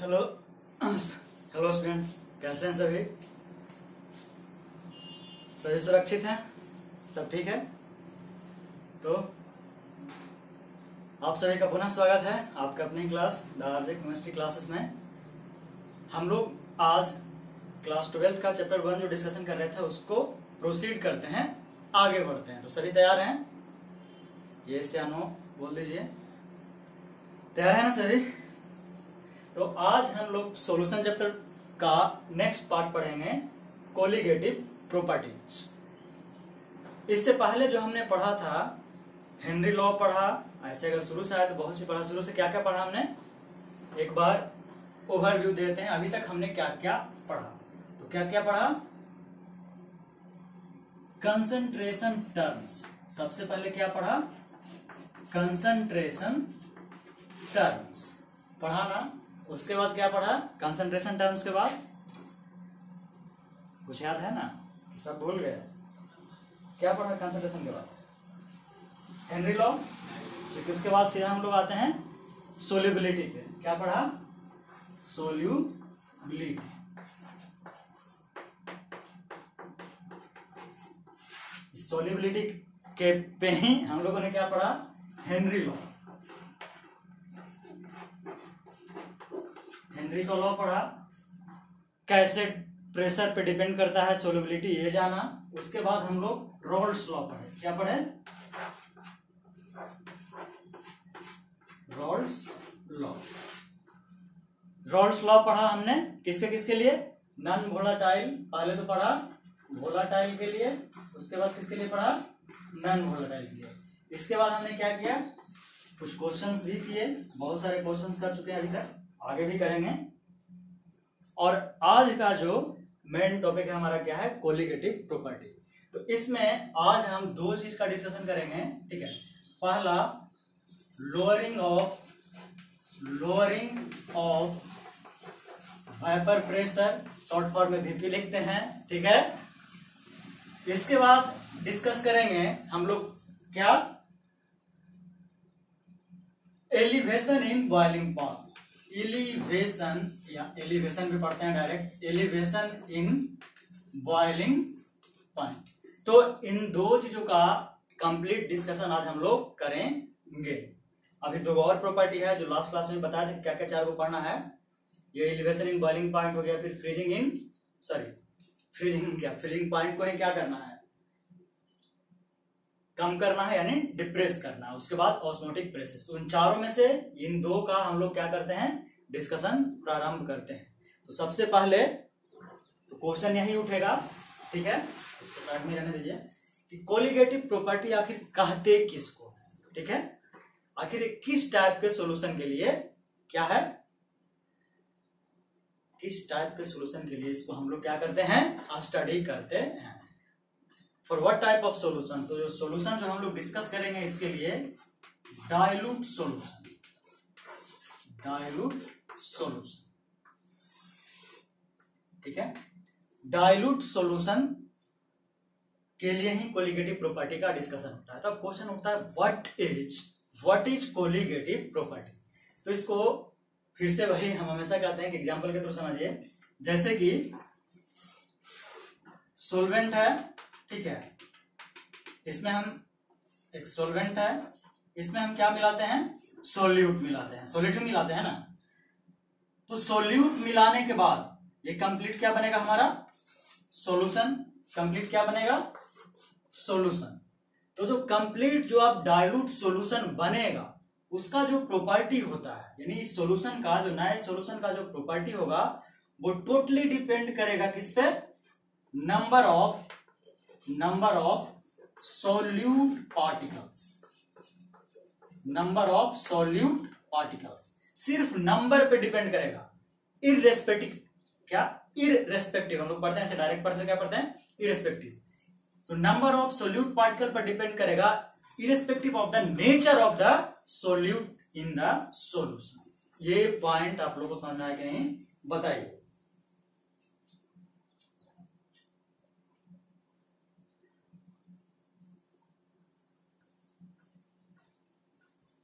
Hello hello students, कैसे हैं सभी? सभी सुरक्षित हैं? सब ठीक है? तो आप सभी का पुनः स्वागत है आपका अपनी class the RJ chemistry classes में। हम लोग आज क्लास 12 का चैप्टर 1 जो डिस्कशन कर रहे थे उसको प्रोसीड करते हैं, आगे बढ़ते हैं। तो सभी तैयार हैं? यस या नो बोल दीजिए। तैयार है ना सभी? तो आज हम लोग सॉल्यूशन चैप्टर का नेक्स्ट पार्ट पढ़ेंगे, कोलिगेटिव प्रॉपर्टीज। इससे पहले जो हमने पढ़ा था हेनरी लॉ पढ़ा, ऐसे अगर शुरू से आया तो बहुत सी पढ़ा। शुरू से क्या क्या पढ़ा हमने, एक बार ओवरव्यू देते हैं। अभी तक हमने क्या क्या पढ़ा, तो क्या क्या पढ़ा? Concentration terms. सबसे पहले क्या पढ़ा? कंसंट्रेशन टर्म्स पढ़ा ना। उसके बाद क्या पढ़ा? कंसंट्रेशन टर्म्स के बाद कुछ याद है ना? सब भूल गए? क्या पढ़ा कंसंट्रेशन के बाद? Henry law. क्योंकि उसके बाद सीधा हम लोग आते हैं सोल्यूबिलिटी पे। क्या पढ़ा? सोल्यूबिलिटी। सोल्यूबिलिटी के पे ही हम लोगों ने क्या पढ़ा? Henry law. हेनरी का लॉ पढ़ा, कैसे प्रेशर पे डिपेंड करता है सोल्यूबिलिटी, ये जाना। उसके बाद हम लोग रॉल्स लॉ पढ़े। क्या पढ़े? Rawls law. रॉल्स लॉ पढ़ा हमने किसके लिए? Non volatile. पहले तो पढ़ा वोलाटाइल के लिए, उसके बाद किसके लिए पढ़ा? नॉन वोलाटाइल के लिए। इसके बाद हमने क्या किया? कुछ क्वेश्चंस भी किए, बहुत सारे क्वेश्चंस कर चुके हैं अभी तक, आगे भी करेंगे। और आज का जो मेन टॉपिक है हमारा क्या है? Colligative property. तो इसमें आज हम दो चीज का डिस्कशन करेंगे, ठीक है? पहला lowering of vapour pressure, short form में वीपी लिखते हैं, ठीक है? इसके बाद डिस्कस करेंगे हम लोग क्या? Elevation in boiling point. Elevation या एलिवेशन भी पढ़ते हैं direct, elevation in boiling point. तो इन दो चीजों का कंप्लीट डिस्कशन आज हम लोग करेंगे। अभी दो और प्रॉपर्टी है जो लास्ट क्लास में बताया था क्या क्या चार को पढ़ना है। ये एलिवेशन इन बॉइलिंग पॉइंट हो गया, फिर फ्रीजिंग पॉइंट को ही क्या करना है? कम करना है, यानी डिप्रेस करना है। उसके बाद ऑस्मोटिक प्रेसेस। तो इन चारों में से इन दो का हम लोग क्या करते हैं? डिस्कशन प्रारंभ करते हैं। तो सबसे पहले तो क्वेश्चन यही उठेगा, ठीक है? इसको साइड में रहने दीजिए कि कोलिगेटिव प्रॉपर्टी आखिर कहते किसको है, ठीक है? आखिर किस टाइप के सॉल्यूशन के लिए क्या है? किस टाइप के सॉल्यूशन के लिए इसको हम लोग क्या करते हैं? स्टडी करते हैं। For what type of solution? तो जो सॉल्यूशन जो हम लोग डिस्कस करेंगे इसके लिए डाइल्यूट सॉल्यूशन। डाइल्यूट सॉल्यूशन, ठीक है? डाइल्यूट सॉल्यूशन के लिए ही कोलिगेटिव प्रॉपर्टी का डिस्कशन होता है। तब क्वेश्चन उठता है व्हाट इज कोलिगेटिव प्रॉपर्टी। तो इसको फिर से वही हम हमेशा कहते हैं कि एग्जांपल के थ्रू समझिए। जैसे कि सॉल्वेंट है, ठीक है? इसमें हम एक सॉल्वेंट है, इसमें हम क्या मिलाते हैं? सोल्यूट मिलाते हैं। सोल्यूट मिलाते हैं ना। तो सोल्यूट मिलाने के बाद ये कंप्लीट क्या बनेगा हमारा? सॉल्यूशन। कंप्लीट क्या बनेगा? सॉल्यूशन। तो जो कंप्लीट जो आप डाइल्यूट सॉल्यूशन बनेगा उसका जो प्रॉपर्टी होता है, यानी इस सॉल्यूशन का जो नए सॉल्यूशन का जो प्रॉपर्टी होगा वो टोटली डिपेंड करेगा किस पे? Number of solute particles. Number of solute particles सिर्फ नंबर पे डिपेंड करेगा, इररेस्पेक्टिव। क्या? इररेस्पेक्टिव। हम लोग पढ़ते हैं ऐसे डायरेक्ट पढ़ते हैं, क्या पढ़ते हैं? इररेस्पेक्टिव। तो नंबर ऑफ सोल्यूट पार्टिकल पर डिपेंड करेगा, irrespective of the nature of the solute in the solution. ये पॉइंट आप लोगों को समझ में आया कि नहीं? बताइए।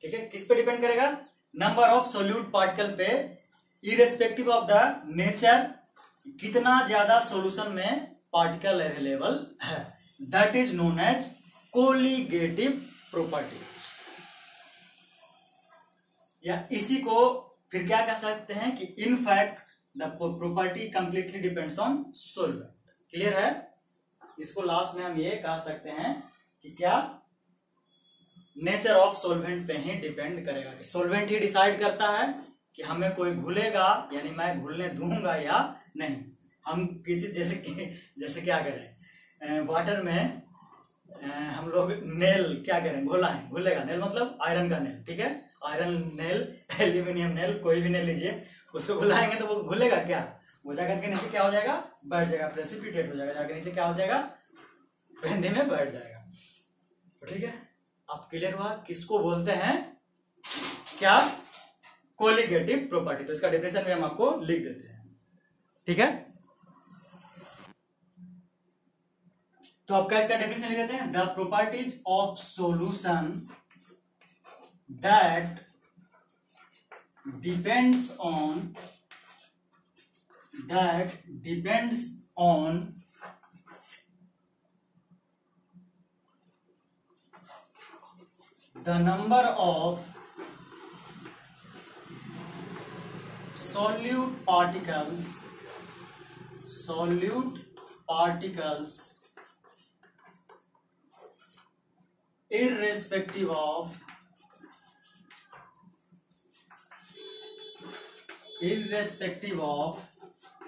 ठीक है? किस पे डिपेंड करेगा? नंबर ऑफ सोल्यूट पार्टिकल पे इरेस्पेक्टिव ऑफ द नेचर, कितना ज्यादा सॉल्यूशन में पार्टिकल अवेलेबल है, that is known as colligative properties. या इसी को फिर क्या कह सकते हैं कि in fact the property completely depends on solvent. Clear है? इसको लास्ट में हम ये कह सकते हैं कि क्या नेचर ऑफ सॉल्वेंट पे ही डिपेंड करेगा, कि सॉल्वेंट ही डिसाइड करता है कि हमें कोई घुलेगा यानी मैं घुलने दूंगा या नहीं। हम किसी जैसे क्या करें, वाटर में हम लोग नेल क्या करें, घोला है, घुलेगा। नेल मतलब आयरन का नेल, ठीक है, आयरन नेल, एल्यूमिनियम नेल, कोई भी नेल लीजिए, उसको घुलाएंगे तो वो घुलेगा क्या, वो जाकर के नीचे क्या हो जाएगा, बैठ जाएगा, प्रेसिपिटेट हो जाएगा, जाकर नीचे क्या हो जाएगा, पेंदे में बैठ जाएगा। तो ठीक है, अब क्लियर हुआ किसको बोलते हैं, क्या, कोलिगेटिव प्रॉपर्टी। तो इसका डेफिनेशन भी हम आपको लिख देते हैं, ठीक है। तो आपका इसका डेफिनेशन लिख देते हैं, the properties of solution that depends on the number of solute particles irrespective of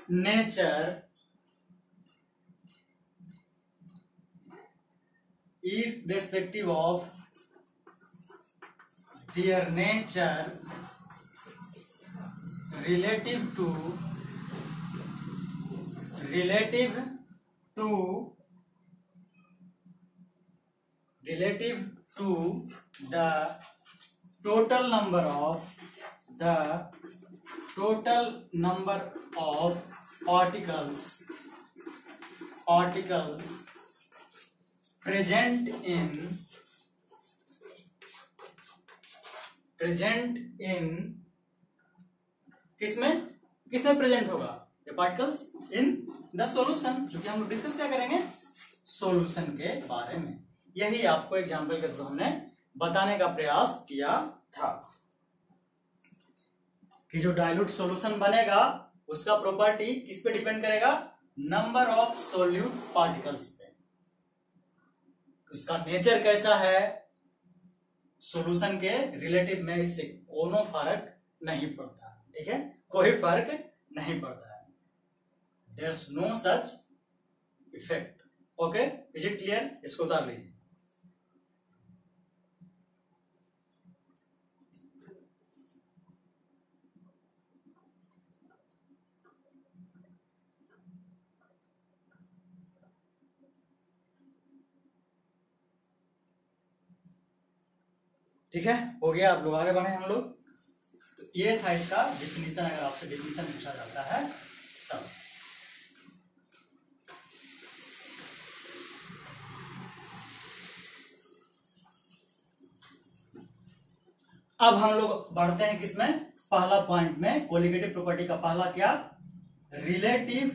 nature, irrespective of their nature relative to the total number of particles present in किसमें प्रेजेंट होगा, ये पार्टिकल्स इन द सॉल्यूशन, जो कि हम लोग discuss क्या करेंगे, solution के बारे में। यही आपको एग्जांपल के थ्रू हमने बताने का प्रयास किया था कि जो डाइल्यूट सॉल्यूशन बनेगा उसका प्रॉपर्टी किस पे डिपेंड करेगा, नंबर ऑफ सोल्यूट पार्टिकल्स पे, उसका नेचर कैसा है, सॉल्यूशन के रिलेटिव में इससे कोनो फर्क नहीं पड़ता, ठीक है, कोई फर्क नहीं पड़ता है, there's no such effect. Okay, is it clear? इसको उतार लीजिए। ठीक है, हो गया, आप लोग आगे बढ़े हम लोग। तो ये था इसका डिफिनीशन, अगर आपसे डिफिनीशन पूछा जाता है तब। अब हम लोग बढ़ते हैं किसमें, पहला पॉइंट में, कोलिगेटिव प्रॉपर्टी का पहला क्या, relative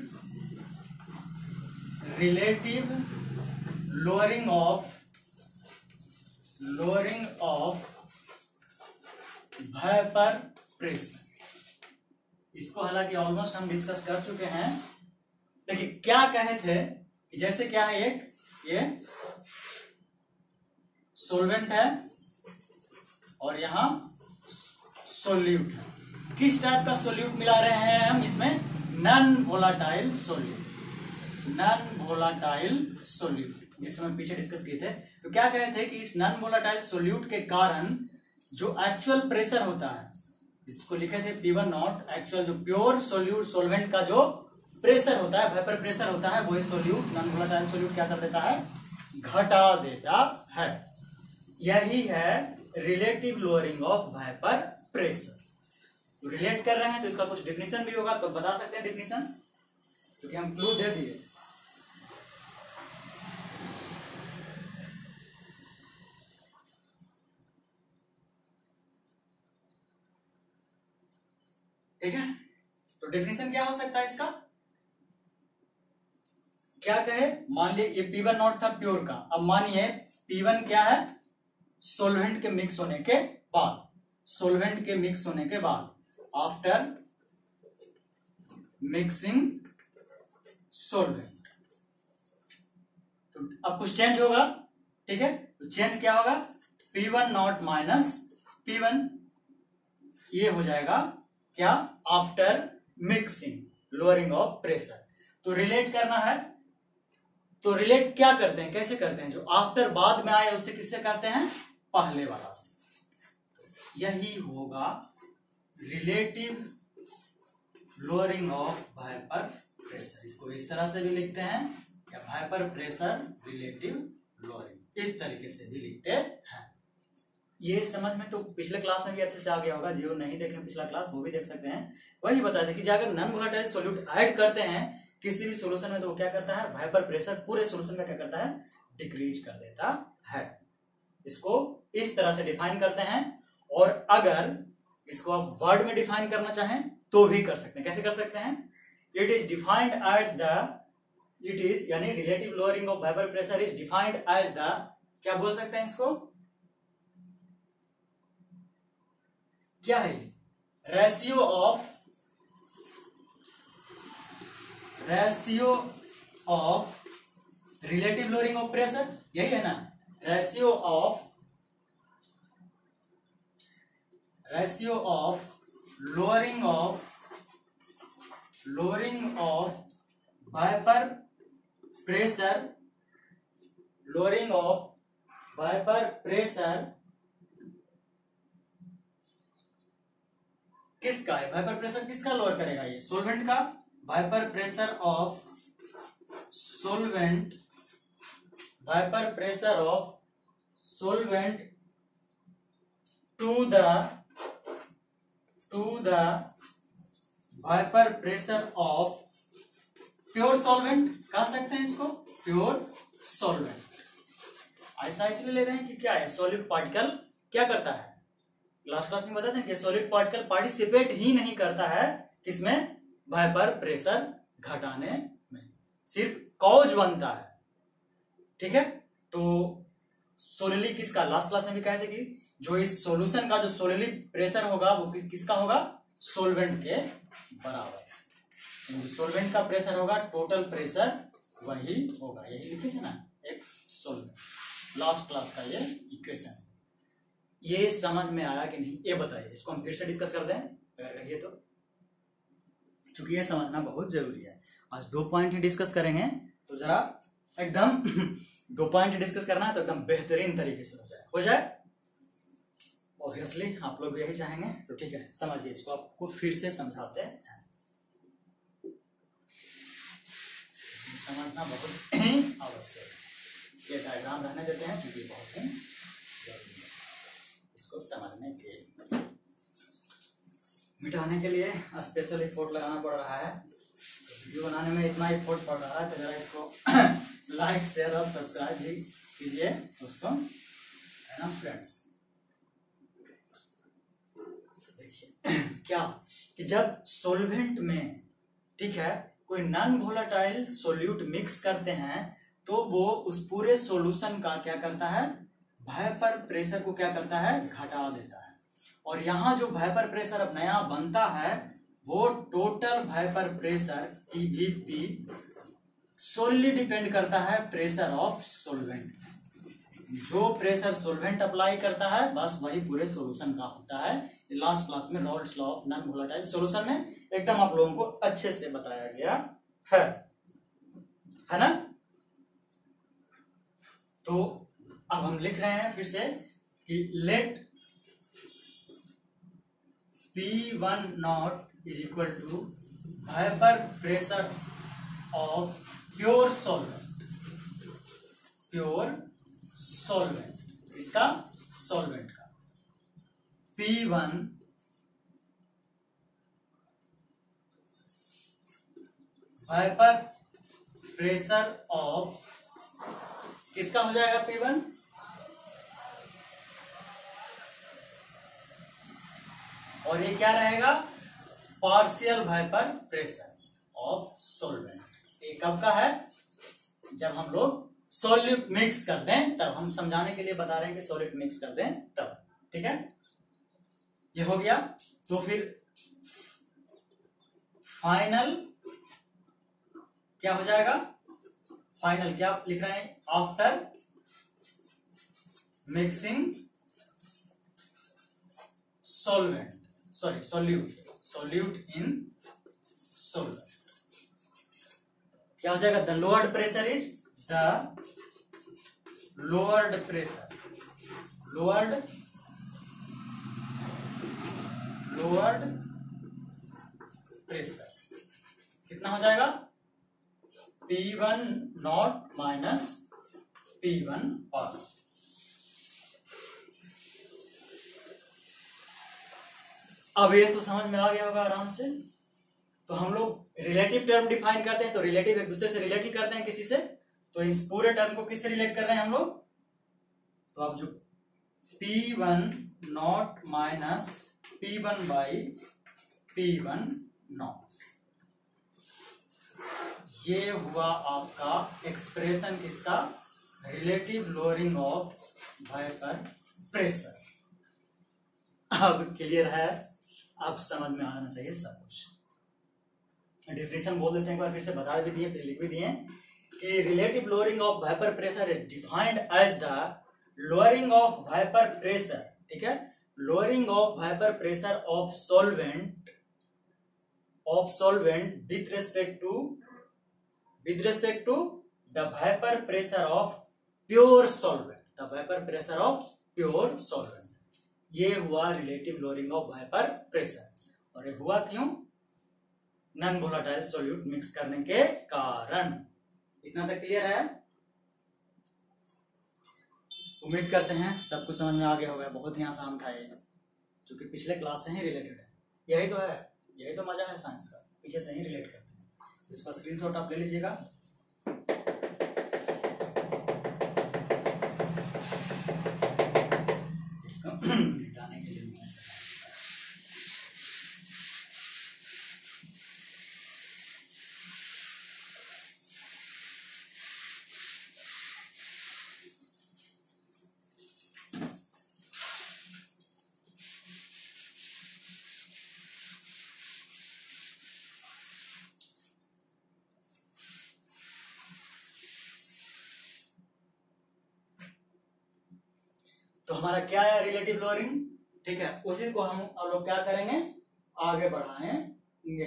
lowering of vapour pressure. इसको हालांकि ऑलमोस्ट हम डिस्कस कर चुके हैं। देखिए क्या कहे थे कि जैसे क्या है, एक ये सोल्वेंट है और यहां सोल्यूट है। किस टाइप का सोल्यूट मिला रहे हैं हम इसमें, नॉन वोलाटाइल सोल्यूट, जिसमें हम पीछे डिस्कस किए थे। तो क्या कहे थे कि इस नॉन वोलाटाइल सोल्यूट के कारण जो एक्चुअल प्रेशर होता है, इसको लिखे थे P1 नॉट, एक्चुअल जो प्योर सोल्वेंट का जो प्रेशर होता है, वेपर प्रेशर होता है, वही सोल्यूट, नॉन वोलाटाइल सोल्यूट क्या कर देता है, घटा देता है। यही है relative lowering of vapour pressure. तो रिलेट कर रहे हैं तो इसका कुछ डिफिनीशन भी होगा, तो बता सकते हैं डिफिनीशन, क्योंकि हम क्लू दे दिए। ठीक है, तो डेफिनेशन क्या हो सकता है इसका, क्या कहे, मान लिया ये P1 नॉट था प्योर का, अब मानिए P1 क्या है, सोलवेंट के मिक्स होने के बाद, सोलवेंट के मिक्स होने के बाद, आफ्टर मिक्सिंग सोलवेंट, तो अब कुछ चेंज होगा, ठीक है, तो चेंज क्या होगा, P1 नॉट माइनस P1, ये हो जाएगा क्या, after mixing lowering of pressure. तो रिलेट करना है, तो रिलेट क्या करते हैं, कैसे करते हैं, जो आफ्टर बाद में आए उससे किससे करते हैं, पहले वाला से, यही होगा relative lowering of vapour pressure. इसको इस तरह से भी लिखते हैं, या वाइपर प्रेशर रिलेटिव लोअरिंग, इस तरीके से भी लिखते हैं। ये समझ में तो पिछले क्लास में भी अच्छे से आ गया होगा, जो नहीं देखे पिछला क्लास वो भी देख सकते हैं। वही बताया था कि अगर नॉन वोलेटाइल सॉल्यूट ऐड करते हैं किसी भी सॉल्यूशन में, तो वो क्या करता है, वाइपर प्रेशर पूरे सॉल्यूशन में क्या करता है, डिक्रीज कर देता है। इसको इस तरह से डिफाइन करते हैं, और अगर इसको आप वर्ड में डिफाइन करना चाहें तो भी कर सकते हैं। कैसे कर सकते हैं, it is defined as the, it is यानी relative lowering of vapour pressure is defined as the, क्या बोल सकते हैं इसको, क्या है, ratio of relative lowering of pressure, यही है ना, ratio of lowering of vapour pressure, lowering of vapour pressure किसका है, वाइपर प्रेशर किसका लोअर करेगा, ये सोलवेंट का, vapour pressure of solvent, vapour pressure of solvent to the vapour pressure of pure solvent, कह सकते हैं इसको प्योर सॉल्वेंट। ऐसा इसलिए ले रहे हैं कि क्या है, सॉलिड पार्टिकल क्या करता है, क्लास में बताते हैं कि सॉलिड पार्टिकल पार्टिसिपेट ही नहीं करता है किसमें, वाइपर प्रेशर घटाने में, सिर्फ कॉज बनता है, ठीक है। तो सोलिडली किसका, लास्ट क्लास में भी कहे थे कि जो इस सॉल्यूशन का जो सोलिडली प्रेशर होगा वो किसका होगा, सोलवेंट के बराबर, जो सोलवेंट का प्रेशर होगा टोटल प्रेशर वही होगा, यही लिखे थे ना, एक्स सोलवेंट, लास्ट क्लास का ये इक्वेशन। ये समझ में आया कि नहीं ये बताइए, इसको हम फिर से डिस्कस कर दें अगर कहिए तो, क्योंकि ये समझना बहुत जरूरी है। आज 2 पॉइंट ही डिस्कस करेंगे, तो जरा एकदम 2 पॉइंट डिस्कस करना है तो एकदम बेहतरीन तरीके से हो जाए। ऑब्वियसली आप लोग यही चाहेंगे, तो ठीक है, समझिए इसको, आपको फिर से समझाते हैं, समझना बहुत ही आवश्यक है। ये डायग्राम रहने देते हैं क्योंकि बहुत ही जरूरी है इसको समझने के लिए। मिटाने के लिए स्पेशल एफर्ट लगाना पड़ रहा है, तो वीडियो बनाने में इतना एफर्ट पड़ रहा है, तो जरा इसको लाइक शेयर और सब्सक्राइब भी कीजिए दोस्तों, है ना फ्रेंड्स। देखिए क्या कि जब सॉल्वेंट में, ठीक है, कोई नॉन वोलेटाइल सोल्यूट मिक्स करते हैं तो वो उस पूरे सॉल्यूशन का क्या करता है, वाइपर प्रेशर को क्या करता है, घटा देता है। और यहाँ जो वाइपर प्रेशर अब नया बनता है वो total vapour pressure TVP solely depend करता है प्रेशर ऑफ सोलवेंट। जो प्रेशर सोलवेंट अप्लाई करता है बस वही पूरे सॉल्यूशन का होता है। लास्ट क्लास में Raoult's law of non volatile solution में एकदम आप लोगों को अच्छे से बताया गया है ना। तो अब हम लिख रहे हैं फिर से कि let P1 naught is equal to vapour pressure of pure solvent, इसका सॉल्वेंट का P1 वाइपर प्रेशर ऑफ किसका हो जाएगा P1, और ये क्या रहेगा partial vapour pressure of solvent. ये कब का है? जब हम लोग सॉल्यूट मिक्स कर दें तब। हम समझाने के लिए बता रहे हैं कि सॉल्यूट मिक्स कर दें तब। ठीक है, ये हो गया। तो फिर फाइनल क्या हो जाएगा? फाइनल क्या लिख रहे हैं? After mixing solvent, sorry solute इन सॉल्वेंट, क्या हो जाएगा? The lowered pressure is the lowered pressure, lowered pressure कितना हो जाएगा? P1 नॉट माइनस P1 पास। अब ये तो समझ में आ गया होगा आराम से। तो हम लोग रिलेटिव टर्म डिफाइन करते हैं, तो रिलेटिव एक दूसरे से रिलेट ही करते हैं किसी से। तो इस पूरे टर्म को किससे रिलेट कर रहे हैं हम लोग? तो अब जो P1 naught minus P1 by P1 not, ये हुआ आपका एक्सप्रेशन किसका? Relative lowering of vapour pressure. अब क्लियर है? अब समझ में आना चाहिए सब कुछ। डेफिनेशन बोल देते हैं एक बार, फिर से बता भी दिए, फिर लिख भी दिए कि relative lowering of vapour pressure is defined as the lowering of vapour pressure, ठीक है, lowering of vapour pressure of solvent with respect to the vapor pressure of pure solvent, the vapor pressure of pure solvent। ये हुआ relative lowering of vapour pressure. और ये हुआ क्यों? Non volatile solute mix करने के कारण। इतना तक क्लियर है? उम्मीद करते हैं सब कुछ समझ में आ गया होगा। बहुत ही आसान था ये, जो कि पिछले क्लास से ही रिलेटेड है। यही तो है, यही तो मजा है साइंस का, पीछे से ही रिलेट करते हैं। इसका स्क्रीनशॉट आप ले लीजिएगा। इसको मिटाने के लिए तो हमारा क्या है? रिलेटिव लोअरिंग, ठीक है। उसी को हम लोग क्या करेंगे? आगे बढ़ाएंगे।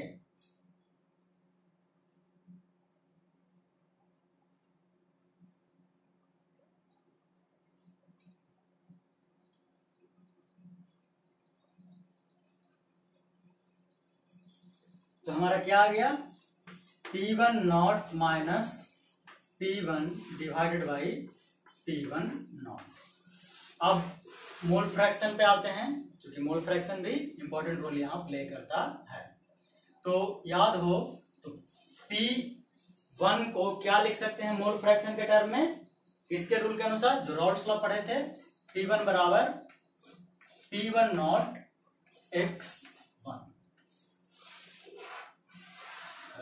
तो हमारा क्या आ गया? P1 naught minus P1 divided by P1 not. अब मोल फ्रैक्शन पे आते हैं, क्योंकि मोल फ्रैक्शन भी इंपॉर्टेंट रोल यहां प्ले करता है। तो याद हो तो P1 को क्या लिख सकते हैं मोल फ्रैक्शन के टर्म में? किसके रूल के अनुसार? जो रॉल्स लॉ पढ़े थे, P1 बराबर P1 नॉट x1।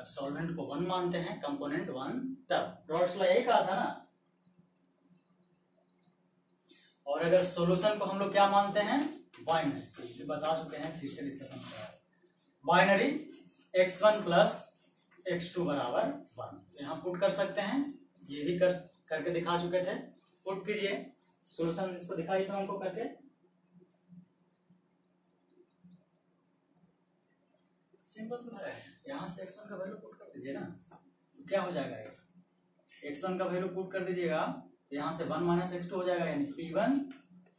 सॉल्वेंट को 1 मानते हैं, कंपोनेंट 1, तब रॉल्स लॉ यही कहा था ना। और अगर सॉल्यूशन को हम लोग क्या मानते हैं? बाइनरी, बता चुके हैं, फिर से डिस्कशन कर रहा है। बाइनरी x1 प्लस x2 बराबर 1। तो यहाँ पुट कर सकते हैं, ये भी करके दिखा चुके थे। पुट कीजिए सॉल्यूशन, इसको दिखाइए तो हमको करके। सिंपल तो है, यहाँ से x1 का वैल्यू पुट कर दीजिए ना, तो क्या हो जाएगा? ये x1 का वैल्यू पुट कर दीजिएगा, तो यहाँ से 1 माइनस x2 हो जाएगा, यानी P1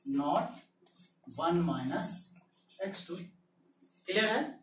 not 1 minus x2। Clear है?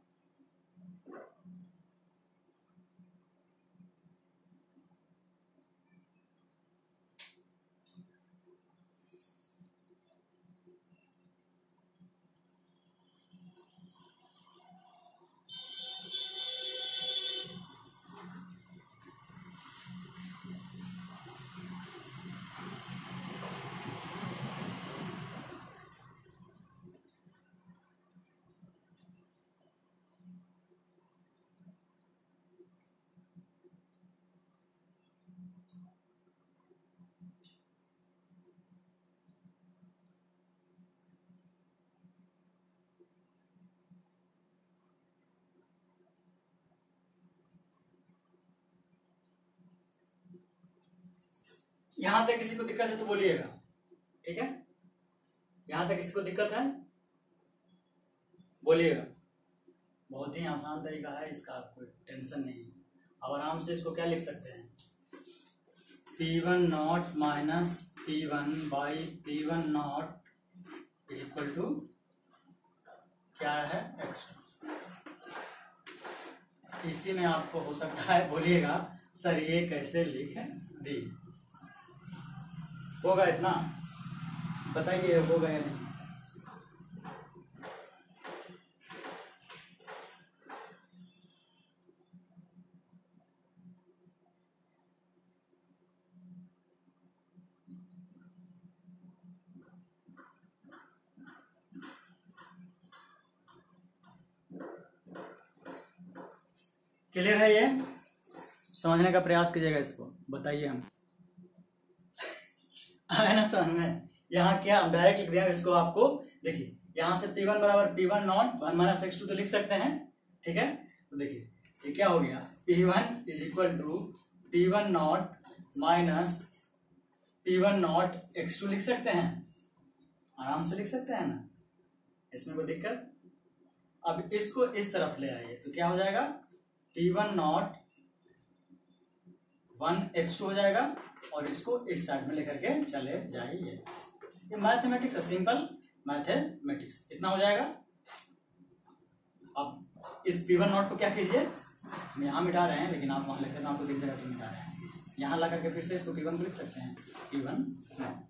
यहां तक किसी को दिक्कत है तो बोलिएगा, ठीक है? यहां तक किसी को दिक्कत है बोलिएगा। बहुत ही आसान तरीका है इसका, कोई टेंशन नहीं है। अब आराम से इसको क्या लिख सकते हैं, P1 naught minus P1 by P1 naught is equal to क्या है, x2। इसी में आपको हो सकता है बोलिएगा सर ये कैसे लिख दी, होगा इतना बताइए, होगा या नहीं? क्लियर है? ये समझने का प्रयास कीजिएगा, इसको बताइए हम आया ना समझ में? यहाँ क्या हम डायरेक्ट लिख दिया इसको, आपको देखिए यहाँ से P1 बराबर P1 नॉट 1 माइनस x2 तो लिख सकते हैं, ठीक है? तो देखिए ये क्या हो गया, P1 is equal to P1 naught minus P1 naught x2 लिख सकते हैं, आराम से लिख सकते हैं ना, इसमें कोई दिक्कत? अब इसको इस तरफ ले आइए तो क्या हो जाएगा, P1 नॉट 1x2 हो जाएगा और इसको इस साइड में लेकर के चले जाइए। ये मैथमेटिक्स है, सिंपल मैथमेटिक्स, इतना हो जाएगा। अब इस P1 नॉट को क्या कीजिए, हम यहाँ मिटा रहे हैं लेकिन आप वहां लिखते हैं आपको दिख जाएगा तो मिटा रहे हैं, यहाँ ला करके फिर से इसको P1 को लिख सकते हैं, P1 नॉट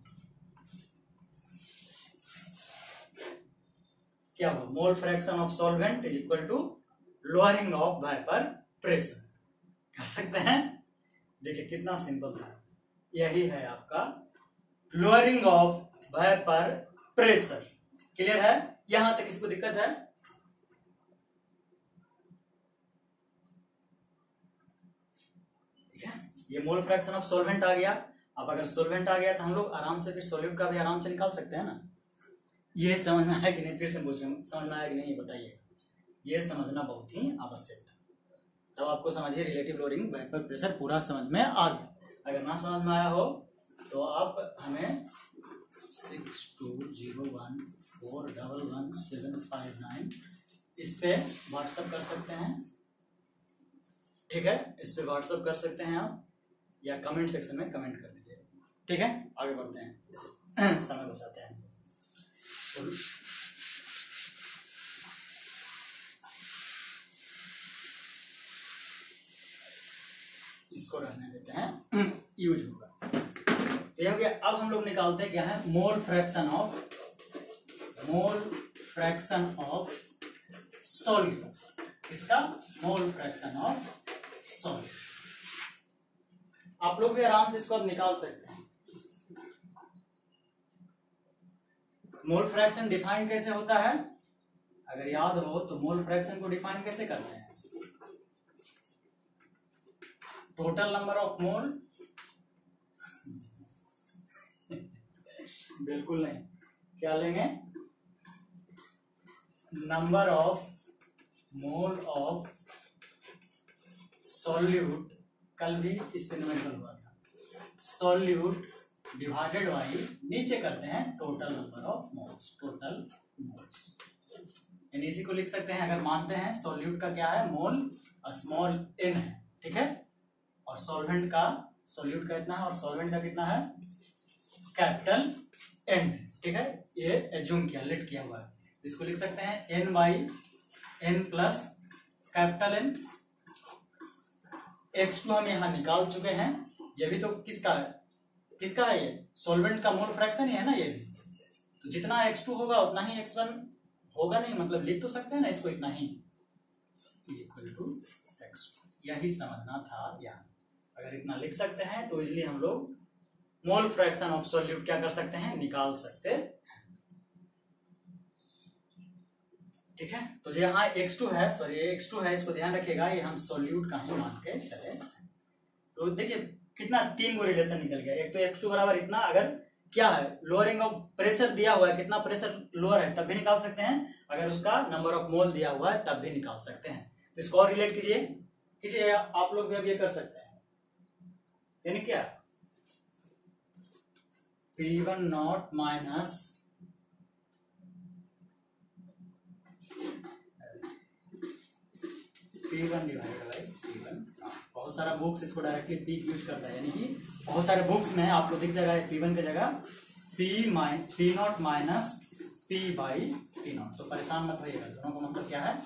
क्या हुआ, mole fraction of solvent is equal to lowering of vapour pressure. कर सकते हैं, देखिए कितना सिंपल था, यही है आपका lowering of vapour pressure. Clear है? यहां तक किसी को दिक्कत है? ठीक है, ये मोल फ्रैक्शन ऑफ सॉल्वेंट आ गया। अब अगर सॉल्वेंट आ गया तो हम लोग आराम से फिर सॉल्यूट का भी आराम से निकाल सकते हैं ना। ये समझ में आया कि नहीं, फिर से पूछ रहे हैं, समझ में आया कि नहीं ये बताइए। ये समझना बहुत ही आवश्यक था, तब आपको समझिए रिलेटिव लोडिंग वेपर प्रेशर पूरा समझ में आ गया। अगर ना समझ में आया हो तो आप हमें 6201411759 इस पे व्हाट्सएप कर सकते हैं, ठीक है? इस पे व्हाट्सएप कर सकते हैं आप, या कमेंट सेक्शन में कमेंट कर दीजिए, ठीक है? आगे बढ़ते हैं, जैसे समय बचाते हैं तो इसको रहने देते हैं, यूज होगा। तो यह हो गया। अब हम लोग निकालते हैं क्या है, मोल फ्रैक्शन ऑफ सॉल्यूट। इसका मोल फ्रैक्शन ऑफ सॉल्यूट आप लोग भी आराम से इसको अब निकाल सकते हैं। मोल फ्रैक्शन डिफाइन कैसे होता है, अगर याद हो तो मोल फ्रैक्शन को डिफाइन कैसे करते हैं, टोटल नंबर ऑफ मोल बिल्कुल नहीं, क्या लेंगे, number of mole of solute. कल भी इस पे न्यूमेरिकल हुआ था, सॉल्यूट डिवाइडेड बाई नीचे करते हैं total number of moles, total moles. यानी इसी को लिख सकते हैं, अगर मानते हैं सॉल्यूट का क्या है, मोल स्मॉल n है, ठीक है? और सॉल्वेंट का, सॉल्यूट का इतना है और सॉल्वेंट का कितना है, कैपिटल N, ठीक है? ये एज्यूम किया, लेट किया हुआ है, इसको लिख सकते हैं n by n plus capital N। x2 हम यहां निकाल चुके हैं, ये भी तो किसका है, किसका है, ये सॉल्वेंट का मोल फ्रैक्शन ही है ना ये भी, तो जितना x2 होगा उतना ही x1 होगा, नहीं मतलब लिख तो सकते हैं ना इसको इतना ही, इज इक्वल टू x2। यही समझना था यहाँ, अगर इतना लिख सकते हैं तो इजिली हम लोग मोल फ्रैक्शन ऑफ सॉल्यूट क्या कर सकते हैं, निकाल सकते हैं, ठीक है? तो जो यहाँ x2 है, सॉरी x2 है, इसको ध्यान रखिएगा, ये हम सॉल्यूट का ही मान के चले। तो देखिए कितना 3 गो रिलेशन निकल गया, एक तो x2 बराबर इतना, अगर क्या है लोअरिंग ऑफ प्रेशर दिया हुआ है, कितना प्रेशर लोअर है तब भी निकाल सकते हैं, अगर उसका नंबर ऑफ मोल दिया हुआ है तब भी निकाल सकते हैं। तो इसको और रिलेट कीजिए, आप लोग भी अब ये कर सकते हैं, यानी क्या, P1 naught minus P1 divided by P1। बहुत सारा बुक्स इसको डायरेक्टली P यूज करता है, यानी कि बहुत सारे बुक्स में आपको दिख जाएगा P1 की जगह P not minus P by P not. तो परेशान मत होइएगा, दोनों का मतलब क्या है,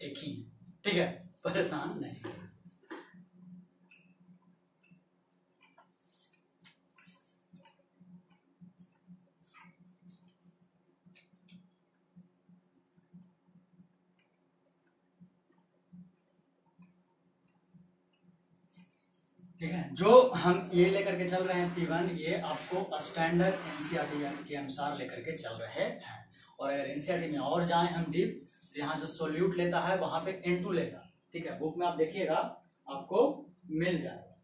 एक ही है, ठीक है, परेशान नहीं। ठीक है, जो हम ये लेकर के चल रहे हैं P1, ये आपको स्टैंडर्ड एनसीईआरटी के अनुसार लेकर के चल रहे हैं। और अगर एनसीईआरटी में और जाएं हम डीप, तो यहाँ जो सोल्यूट लेता है वहां पे N2 लेगा। ठीक है, बुक में आप देखिएगा आपको मिल जाएगा।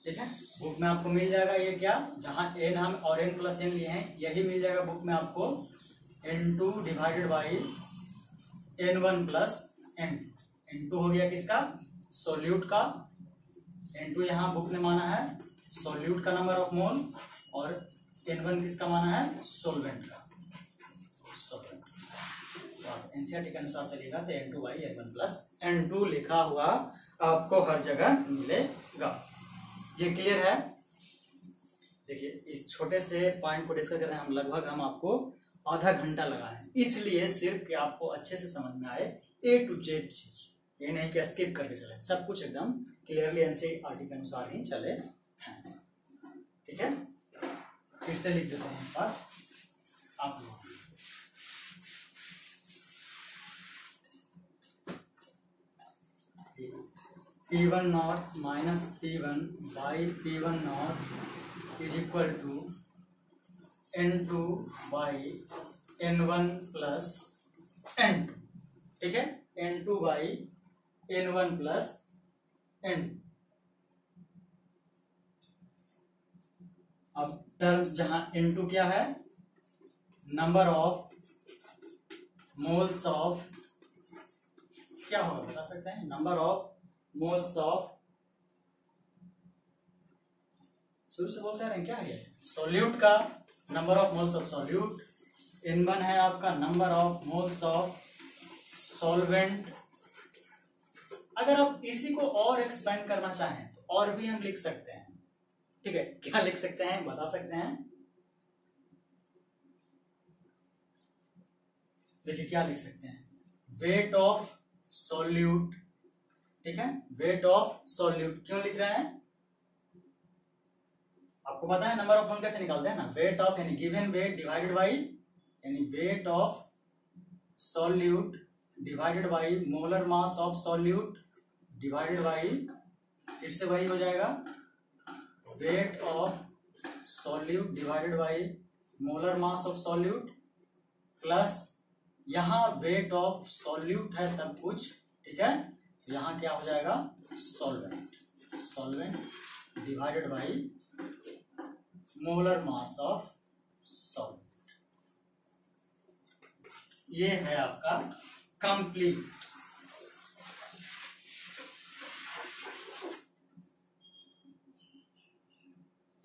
ठीक है, बुक में आपको मिल जाएगा ये क्या, जहां N हम और N प्लस N लिए हैं, यही मिल जाएगा बुक में आपको N2 divided by N1 plus N2 हो गया किसका, सोल्यूट का। N2 यहाँ बुक ने माना है सोल्यूट का नंबर ऑफ मोल, और N1 किसका माना है, सोलवेंट का, सोलवेंट। तो एनसीईआरटी के अनुसार चलिएगा तो N2 by N1 plus N2 लिखा हुआ आपको हर जगह मिलेगा। ये क्लियर है। देखिए, इस छोटे से पॉइंट को डिस्कस कर रहे हैं हम, लगभग हम आपको आधा घंटा लगाए हैं, इसलिए सिर्फ कि आपको अच्छे से समझ में आए A to Z चीज, ये नहीं कि स्किप करके चले, सब कुछ एकदम क्लियरली एनसीईआरटी के अनुसार ही चले। ठीक है, फिर से लिख देते हैं एक बार आप लोग। P1 naught minus P1 by P1 naught is equal to N2 by N1 plus N2। ठीक है, N2 by N1 plus N। अब टर्म्स जहां N2 क्या है, नंबर ऑफ मोल्स ऑफ, क्या होगा बता सकते हैं, नंबर ऑफ मोल्स ऑफ, शुरू से बोलते हैं क्या है, सॉल्यूट का number of moles of solute. N1 है आपका number of moles of solvent. अगर आप इसी को और एक्सपेंड करना चाहें तो और भी हम लिख सकते हैं। ठीक है, क्या लिख सकते हैं बता सकते हैं, देखिए क्या लिख सकते हैं, वेट ऑफ सॉल्यूट। ठीक है, वेट ऑफ सॉल्यूट क्यों लिख रहे हैं, आपको पता है नंबर ऑफ मोल कैसे निकालते हैं ना, वेट ऑफ यानी गिवन वेट डिवाइडेड बाई, यानी weight of solute divided by molar mass of solute divided by, फिर से वही हो जाएगा, weight of solute divided by molar mass of solute, plus यहां वेट ऑफ सॉल्यूट है सब कुछ। ठीक है, यहां क्या हो जाएगा, solvent, solvent divided by molar mass of solvent. ये है आपका कंप्लीट।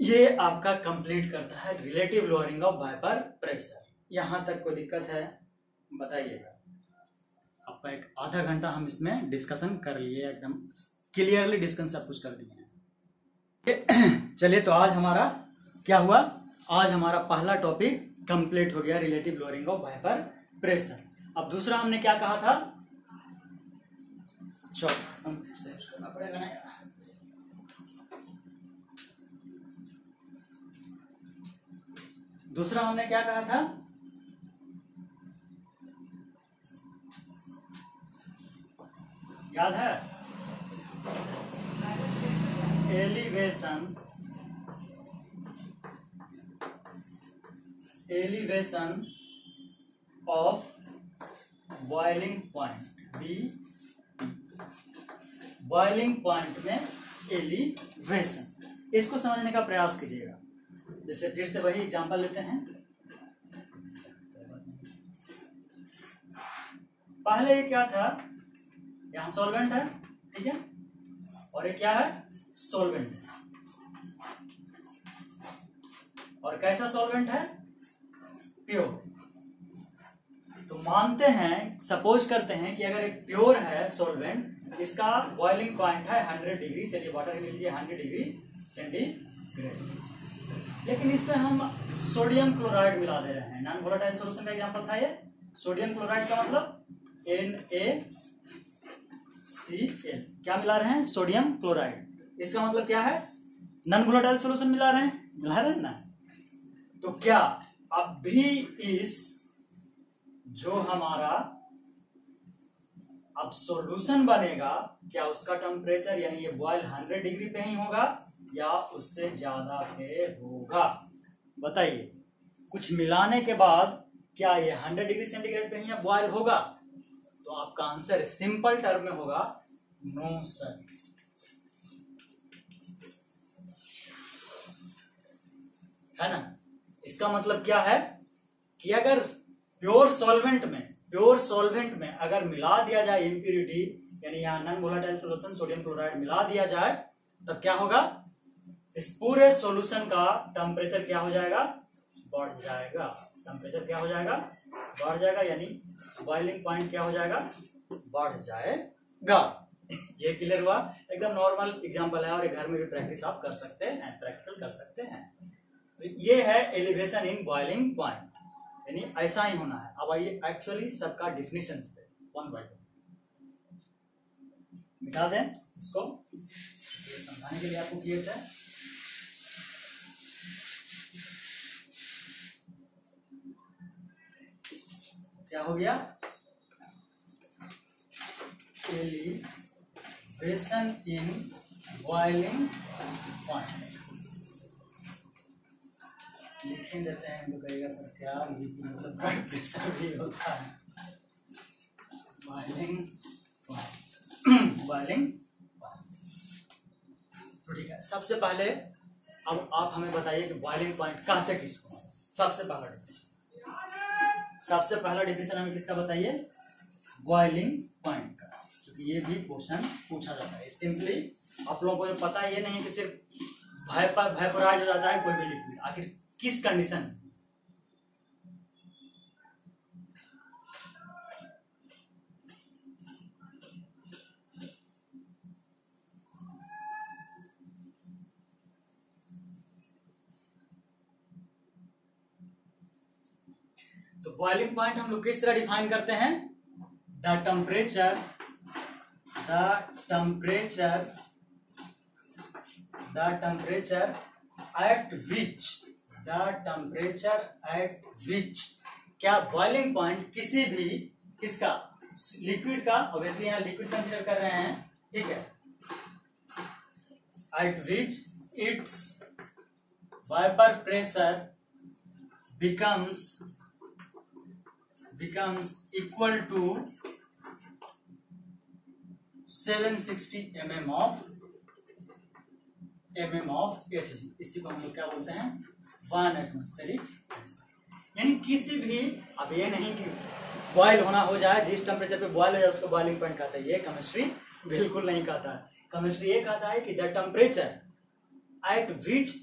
ये आपका कंप्लीट करता है relative lowering of vapour pressure. यहां तक कोई दिक्कत है बताइएगा। आपका एक आधा घंटा हम इसमें डिस्कशन कर लिए, एकदम क्लियरली डिस्कशन सब कुछ कर दिए हैं। चलिए, तो आज हमारा क्या हुआ, आज हमारा पहला टॉपिक कंप्लीट हो गया, relative lowering of vapour pressure. अब दूसरा हमने क्या कहा था, चलो हम फिर से यूज करना पड़ेगा ना, दूसरा हमने क्या कहा था, याद है, elevation of boiling point, B boiling point में एलिवेशन, इसको समझने का प्रयास कीजिएगा। जैसे फिर से वही एग्जांपल लेते हैं, पहले ये क्या था, यहां सॉल्वेंट है, ठीक है, और ये क्या है, सॉल्वेंट है। और कैसा सॉल्वेंट है, प्योर। तो मानते हैं, सपोज करते हैं कि अगर एक प्योर है सॉल्वेंट, इसका बॉइलिंग पॉइंट है 100 डिग्री, चलिए वाटर ले लीजिए 100 डिग्री सेंटीग्रेड, लेकिन इसमें हम सोडियम क्लोराइड मिला दे रहे हैं। नॉन वोलेटाइल सॉल्यूशन का एग्जांपल था ये। सोडियम क्लोराइड का मतलब NaCl, क्या मिला रहे हैं, सोडियम क्लोराइड। इसका मतलब क्या है, नॉन वोलेटाइल सॉल्यूशन मिला रहे हैं ना। तो क्या अब भी इस जो हमारा अब सॉल्यूशन बनेगा, क्या उसका टेम्परेचर यानी ये बॉयल 100 डिग्री पे ही होगा या उससे ज्यादा पे होगा, बताइए। कुछ मिलाने के बाद क्या ये 100 डिग्री सेंटीग्रेड पे ही बॉयल होगा? तो आपका आंसर सिंपल टर्म में होगा नो सर। है ना। इसका मतलब क्या है कि अगर प्योर सॉल्वेंट में अगर मिला दिया जाए इम्प्यूरिटी, यानी यहाँ non volatile solution sodium chloride मिला दिया जाए, तब क्या होगा, इस पूरे सॉल्यूशन का टेम्परेचर क्या हो जाएगा, बढ़ जाएगा। टेम्परेचर क्या हो जाएगा, बढ़ जाएगा, यानी बॉइलिंग पॉइंट क्या हो जाएगा, बढ़ जाएगा। ये क्लियर हुआ। एकदम नॉर्मल एग्जांपल है और घर में भी प्रैक्टिस आप कर सकते हैं, प्रैक्टिकल कर सकते हैं। तो ये है एलिवेशन इन बॉइलिंग पॉइंट, यानी ऐसा ही होना है। अब आइए एक्चुअली सबका डिफिनेशन वन बाय वन मिटा दें इसको, ये समझाने के लिए आपको किए थे। क्या हो गया, एलिवेशन इन बॉइलिंग पॉइंट। लिख देते हैं तो कहेगा सर क्या, मतलब ब्लड प्रेशर भी होता है। बॉइलिंग पॉइंट, तो ठीक है। सबसे पहले अब आप हमें बताइए कि बॉइलिंग पॉइंट कहते किसको। सबसे पहला डिफिनेशन हमें किसका बताइए, बॉइलिंग पॉइंट का, क्योंकि ये भी क्वेश्चन पूछा जाता है। सिंपली आप लोगों को पता ये नहीं कि सिर्फ वेपोराइज हो जाता है कोई भी लिक्विड, आखिर किस कंडीशन में। तो बॉइलिंग पॉइंट हम लोग किस तरह डिफाइन करते हैं, द टेम्परेचर at which क्या बॉइलिंग पॉइंट किसी भी किसका, लिक्विड का, ऑब्वियसली यहाँ लिक्विड कंसीडर कर रहे हैं, ठीक है, at which its vapor pressure becomes equal to 760 mm of Hg। इसी को हम लोग क्या बोलते हैं, 1 एटमॉस्फेरिक प्रेशर। यानी किसी भी, अब ये नहीं कि बॉयल होना हो जाए, जिस टेम्परेचर पे बॉयल हो जाए उसको बॉइलिंग पॉइंट कहता है, ये केमिस्ट्री बिल्कुल नहीं कहता है। केमिस्ट्री ये कहता है कि the temperature at which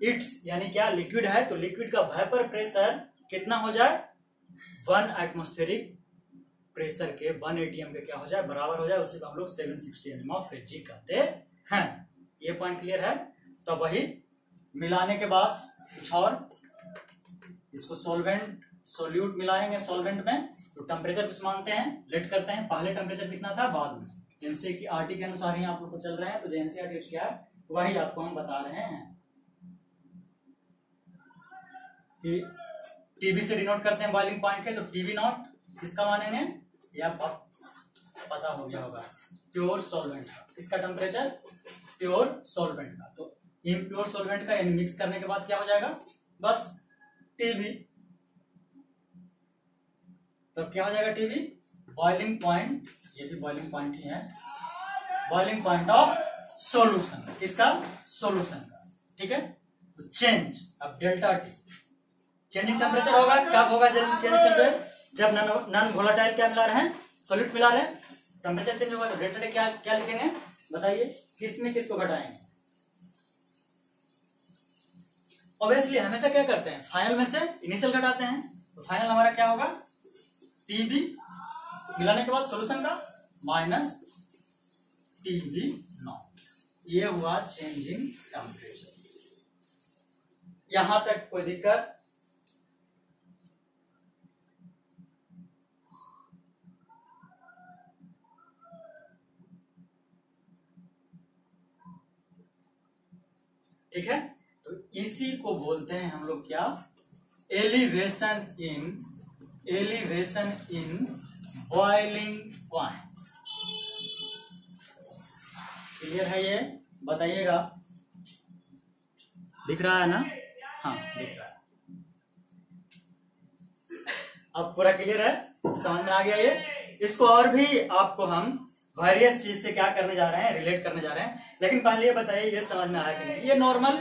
it's, यानी क्या लिक्विड है तो लिक्विड का वेपर प्रेशर कितना हो जाए, 1 एटमॉस्फेरिक प्रेशर के 1 atm के क्या हो जाए, बराबर हो जाए, उसी को हम लोग 760 mm of Hg कहते हैं। ये पॉइंट क्लियर है। तो वही मिलाने के बाद कुछ और, इसको सोल्यूट मिलाएंगे सॉल्वेंट में, तो टेम्परेचर कुछ मानते हैं, लेट करते हैं, पहले टेम्परेचर कितना था, बाद में एनसीईआरटी के अनुसार ही आप लोग को चल रहे हैं, तो जो एनसीईआरटी क्या है वही आपको हम बता रहे हैं कि टीबी से डिनोट करते हैं बॉइलिंग पॉइंट के, तो टीबी नॉट किसका मानेंगे, ये आपको पता हो गया होगा, प्योर सॉल्वेंट का। इसका टेम्परेचर प्योर सॉल्वेंट का, तो इम्प्योर सॉल्वेंट का यानी मिक्स करने के बाद क्या हो जाएगा, बस टीबी। तो क्या हो जाएगा, टीबी बॉइलिंग पॉइंट, ये भी बॉइलिंग पॉइंट ही है, बॉइलिंग पॉइंट ऑफ सॉल्यूशन, इसका सॉल्यूशन का, ठीक है। तो चेंज, अब डेल्टा टी चेंजिंग टेम्परेचर होगा, कब होगा चेंजिंग टेम्परेचर, जब नॉन वोलेटाइल क्या मिला रहे हैं, सॉल्यूट मिला रहे हैं, टेम्परेचर चेंज होगा, तो डेल्टा टी क्या लिखेंगे, बताइए किस में किसको घटाएंगे? ऑब्वियसली हमेशा क्या करते हैं, फाइनल में से इनिशियल घटाते हैं। तो फाइनल हमारा क्या होगा, टीबी मिलाने के बाद सॉल्यूशन का माइनस टीबी नॉट। ये हुआ चेंज इन टेम्परेचर। यहां तक कोई दिक्कत? ठीक है, तो इसी को बोलते हैं हम लोग क्या, elevation in boiling point. Clear है ये? बताइएगा, दिख रहा है ना? हाँ दिख रहा है। अब पूरा क्लियर है, समझ में आ गया ये? इसको और भी आपको हम वेरियस चीज से क्या करने जा रहे हैं, रिलेट करने जा रहे हैं। लेकिन पहले ये बताइए ये समझ में आया कि नहीं? ये नॉर्मल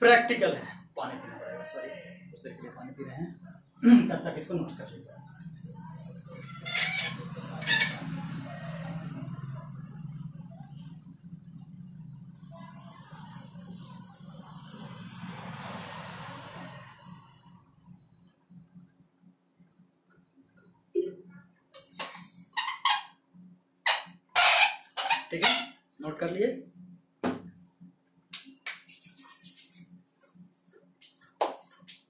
प्रैक्टिकल है। पानी पीना पड़ेगा, सॉरी उस देर के लिए पानी पी रहे हैं, तब तक इसको नोट्स कर लीजिए। ठीक है, नोट कर लिए?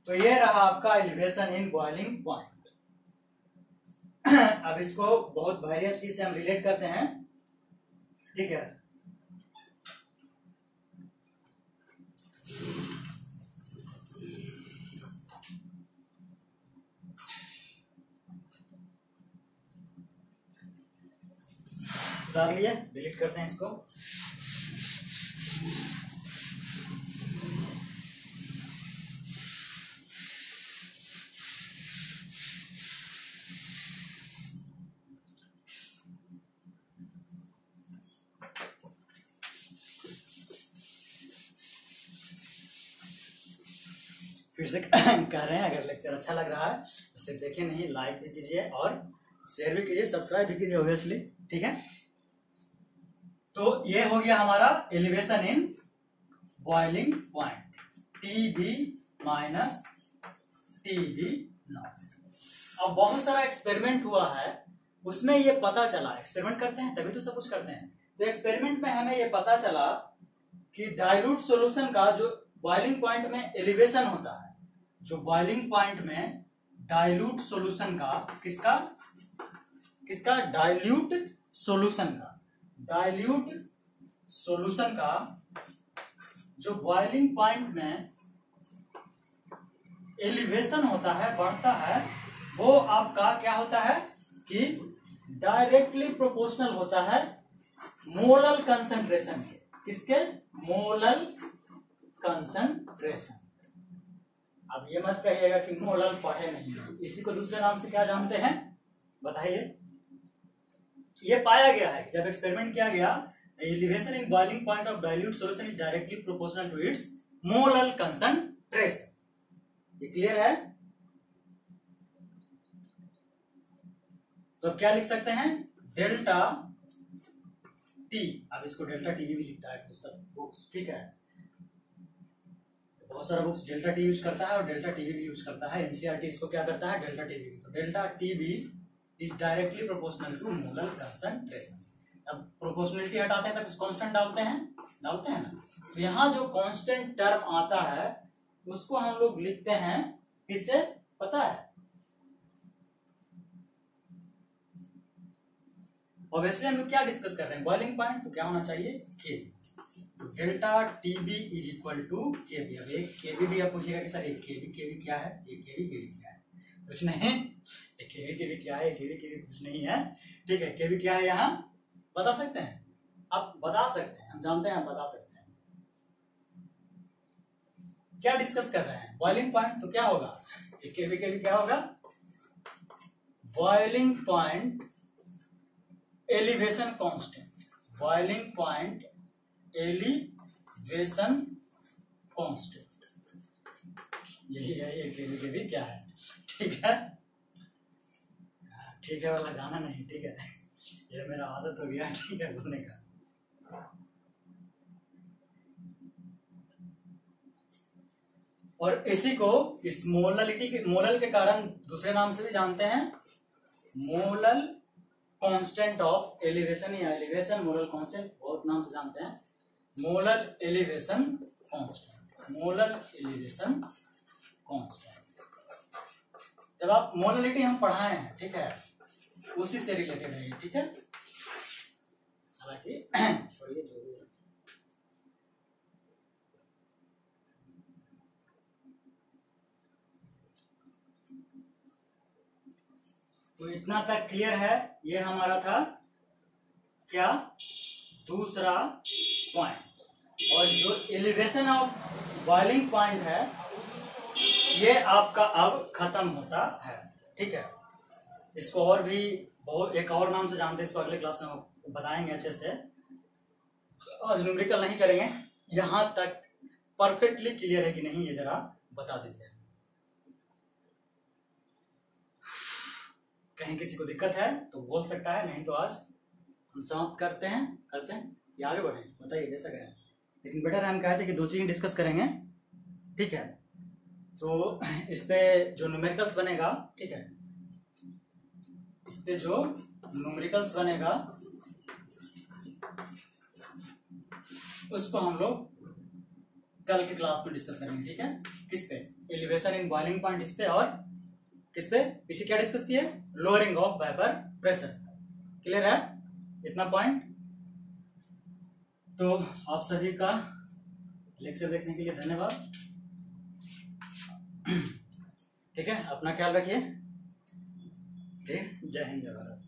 तो ये रहा आपका एलिवेशन इन बॉइलिंग पॉइंट। अब इसको बहुत वेरियस चीज से हम रिलेट करते हैं। ठीक है, उतार लिए, डिलीट करते हैं इसको। फिर से कह रहे हैं, अगर लेक्चर अच्छा लग रहा है तो सिर्फ देखिए नहीं, लाइक भी कीजिए और शेयर भी कीजिए, सब्सक्राइब भी कीजिए ऑब्वियसली। ठीक है, तो ये हो गया हमारा elevation in boiling point, TB minus TB naught. अब बहुत सारा एक्सपेरिमेंट हुआ है, उसमें ये पता चला, एक्सपेरिमेंट करते हैं तभी तो सब कुछ करते हैं, तो एक्सपेरिमेंट में हमें ये पता चला कि डाइल्यूट सॉल्यूशन का जो बॉइलिंग पॉइंट में एलिवेशन होता है, जो बॉइलिंग पॉइंट में डाइल्यूट सॉल्यूशन का, किसका डाइल्यूट सॉल्यूशन का जो बॉइलिंग पॉइंट में एलिवेशन होता है, बढ़ता है, वो आपका क्या होता है कि डायरेक्टली प्रोपोर्शनल होता है मोलल कंसंट्रेशन के। किसके? Molal concentration. अब ये मत कहिएगा कि मोलल पढ़े नहीं, इसी को दूसरे नाम से क्या जानते हैं बताइए? ये पाया गया है जब एक्सपेरिमेंट किया गया, elevation in boiling point of dilute solution is directly proportional to its molal concentration. ये क्लियर है? तो अब क्या लिख सकते हैं, डेल्टा टी। अब इसको डेल्टा टी भी लिखता है सब बुक्स, ठीक है, बहुत सारा बुक्स डेल्टा टी यूज करता है और डेल्टा टीवी भी यूज करता है। एनसीईआरटी इसको क्या करता है, डेल्टा टीवी। तो delta TV is directly proportional to molal concentration. अब प्रोपोर्शनलिटी हटाते हैं तब कुछ कांस्टेंट डालते हैं ना। तो यहाँ जो कांस्टेंट टर्म आता है उसको हम लोग लिखते हैं किससे पता है? ऑब्वियसली हम लोग क्या डिस्कस कर रहे हैं, बॉइलिंग पॉइंट, तो क्या होना चाहिए के। तो delta TB is equal to K B. अब एक के बी भी आप पूछिएगा कि सर एक के बी क्या है, एक के बी क्या है, कुछ नहीं। एक के बी क्या है, के बी कुछ नहीं है, ठीक है। के बी क्या है यहाँ बता सकते हैं आप? बता सकते हैं, हम जानते हैं, आप बता सकते हैं। क्या डिस्कस कर रहे हैं, बॉइलिंग पॉइंट, तो क्या होगा के बी क्या होगा, boiling point elevation constant, boiling point elevation constant, यही है ये के बी क्या है, ठीक है। ठीक है वाला गाना नहीं, ठीक है। ये मेरा आदत हो गया, ठीक है, बोलने का। और इसी को इस मोललिटी के, मोलल के कारण दूसरे नाम से भी जानते हैं, मोलल कांस्टेंट ऑफ एलिवेशन या एलिवेशन मोलल कांस्टेंट, बहुत नाम से जानते हैं। Molal elevation constant, molal elevation constant. जब आप मोललिटी हम पढ़ाए हैं, ठीक है, उसी से रिलेटेड है ये, ठीक है। हालांकि छोड़िए जो भी है। तो इतना तक क्लियर है। ये हमारा था क्या, दूसरा पॉइंट। और जो एलिवेशन ऑफ बॉइलिंग पॉइंट है, ये आपका अब खत्म होता है, ठीक है। इसको और भी बहुत एक और नाम से जानते हैं, इसको अगले क्लास में बताएंगे अच्छे से। आज न्यूमेरिकल नहीं करेंगे। यहां तक परफेक्टली क्लियर है कि नहीं, ये जरा बता दीजिए। कहीं किसी को दिक्कत है तो बोल सकता है, नहीं तो आज हम समाप्त करते हैं या आगे बढ़े, बताइए जैसा कहें। लेकिन बेटर हम कहते हैं कि दो चीजें डिस्कस करेंगे, ठीक है। तो इस पे जो न्यूमेरिकल्स बनेगा, ठीक है, इस पे जो न्यूमेरिकल्स बनेगा उसको हम लोग कल के क्लास में डिस्कस करेंगे, ठीक है। किस पे, एलिवेशन इन बॉइलिंग पॉइंट इस पे, और किस पे, इसे क्या डिस्कस किए, lowering of vapour pressure. Clear है इतना पॉइंट। तो आप सभी का लेक्चर देखने के लिए धन्यवाद, ठीक है। अपना ख्याल रखिए, ठीक। जय हिंद, जय भारत।